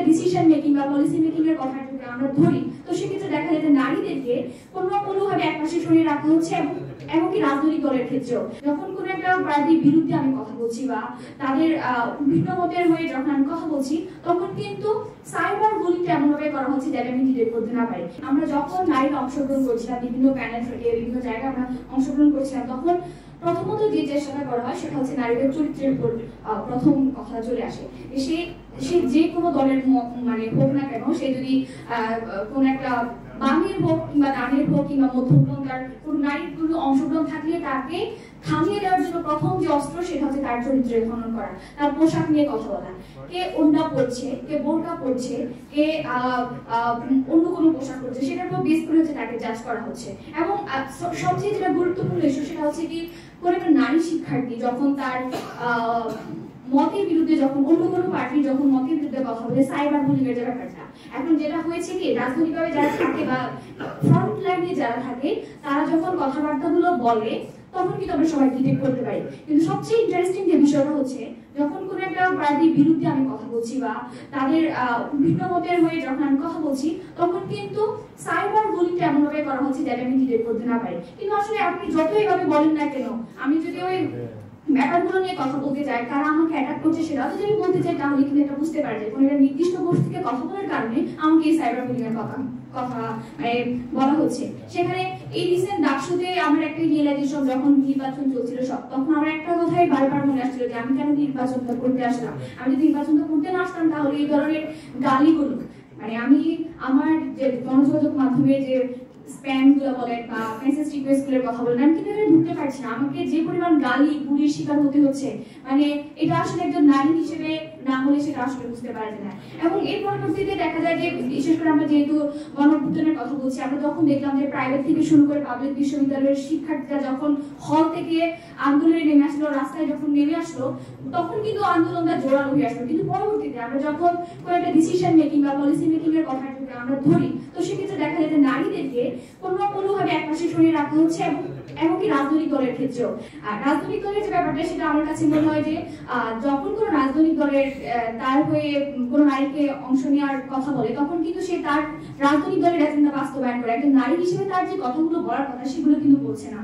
Decision making বা policy making এর কথা যদি আমরা ধরি, তো সেক্ষেত্রে দেখা যায় যে নারীদেরকে কোনো না কোনোভাবে একপাশে সরিয়ে রাখা হচ্ছে। এবং এমনকি রাজনৈতিক দলের ক্ষেত্রেও যখন কোনো একটা পার্টির বিরুদ্ধে আমি কথা বলছি বা তাদের ভিন্ন মতের হয়ে যখন আমি কথা বলছি, তখন কিন্তু সাইবার বুলিংটা এমনভাবে করা হচ্ছে যাতে আমি ডিটেক্ট করতে না পারি। আমরা যখন লাইভে অংশগ্রহণ করছিলাম, বিভিন্ন প্যানেল থেকে বিভিন্ন জায়গায় আমরা অংশগ্রহণ করছিলাম, তখন প্রথমত যে চেষ্টাটা করা হয় সেটা হচ্ছে নারীদের চরিত্রের উপর প্রথম কথা চলে আসে। সে যে কোনো দলের মানে হোক না কেন, সে যদি কোন একটা বামের হোক কিংবা ডানের হোক কিংবা মধ্যমপন্থার কোন নারীর কোনো অংশগ্রহণ থাকলে তাকে থামিয়ে দেওয়ার জন্য প্রথম যে অস্ত্র সেটা হচ্ছে তার চরিত্রের খনন করা, তার পোশাক নিয়ে কথা বলা। কে ওড়না পরছে, কে বোরকা পরছে, কে অন্য কোনো পোশাক পরছে, সেটার উপর বেস করে হচ্ছে তাকে জাজ করা হচ্ছে। এবং সবচেয়ে যেটা গুরুত্বপূর্ণ ইস্যু সেটা হচ্ছে কি, কোন একটা নারী শিক্ষার্থী যখন তার মতের বিরুদ্ধে, যখন অন্য কোনো পার্টি যখন মতের বিরুদ্ধে কথা বলে, সাইবার বুলিং এর যে ব্যাপারটা এখন যেটা হয়েছে কি, রাজনৈতিকভাবে যারা থাকে বা ফ্রন্ট লাইনে যারা থাকে, তারা যখন কথাবার্তাগুলো বলে তখন কিন্তু আমরা সবাই ডিটেক্ট করতে পারি। কিন্তু সবচেয়ে ইন্টারেস্টিং যে বিষয়টা হচ্ছে, যখন কোনো একটা পার্টির বিরুদ্ধে আমি কথা বলছি বা তাদের ভিন্ন মতের হয়ে যখন আমি কথা বলছি, তখন কিন্তু সাইবার বুলিংটা এমনভাবে করা হচ্ছে যাতে আমি ডিটেক্ট করতে না পারি। কিন্তু আসলে আপনি যতই ভাবে বলেন না কেন, আমি যদি ওই ব্যাপারগুলো নিয়ে কথা বলতে চাই, কারা আমাকে অ্যাটাক করছে সেটা যদি আমি বলতে চাই, তাহলে কিন্তু এটা বুঝতে পারা যায় কোনো একটা নির্দিষ্ট গোষ্ঠী থেকে কথা বলার কারণে আমাকে এই সাইবার বুলিং এর কথা বলা হচ্ছে। সেখানে এই রিসেন্ট ডাকসুতে আমার একটা রিয়েলাইজেশন, যখন নির্বাচন চলছিল সব, তখন আমার একটা কথাই বারবার মনে আসছিল যে আমি কেন নির্বাচনটা করতে আসলাম। আমি যদি নির্বাচনটা করতে না আসতাম, তাহলে এই ধরনের গালিগুলো, মানে আমি আমার যে গণযোগাযোগ মাধ্যমে যে স্প্যাম গুলো বলেন বা মেসেজ রিকোয়েস্ট গুলোর কথা বলেন, আমি কিন্তু ঢুকতে পারছি না। আমাকে যে পরিমাণ গালি গুলির শিকার হতে হচ্ছে, মানে এটা আসলে একজন নারী হিসেবে না হলে সেটা আসলে বুঝতে পারা যায় না। এবং এর পরবর্তীতে দেখা যায় যে, বিশেষ করে আমরা যেহেতু গণঅভ্যুত্থানের কথা বলছি, আমরা যখন দেখলাম যে প্রাইভেট থেকে শুরু করে পাবলিক বিশ্ববিদ্যালয়ের শিক্ষার্থীরা যখন হল থেকে আন্দোলনে নেমে আসলো, রাস্তায় যখন নেমে আসলো, তখন কিন্তু আন্দোলনটা জোরালো হয়ে আসলো। কিন্তু পরবর্তীতে আমরা যখন কোনো একটা ডিসিশন মেকিং বা পলিসি মেকিং এর কথা যদি আমরা ধরি, তো সেক্ষেত্রে দেখা যায় যে নারীদেরকে কোনো না কোনোভাবে একপাশে সরিয়ে রাখা হচ্ছে। এবং এমনকি রাজনৈতিক দলের ক্ষেত্রেও রাজনৈতিক দলের যে ব্যাপারটা, সেটা আমার কাছে মনে হয় যে যখন কোনো রাজনৈতিক দলের তার হয়ে কোনো নারীকে অংশ নেওয়ার কথা বলে, তখন কিন্তু সে তার রাজনৈতিক দলের এজেন্ডা বাস্তবায়ন করে। একজন নারী হিসেবে তার যে কথাগুলো বলার কথা, সেগুলো কিন্তু বলছে না।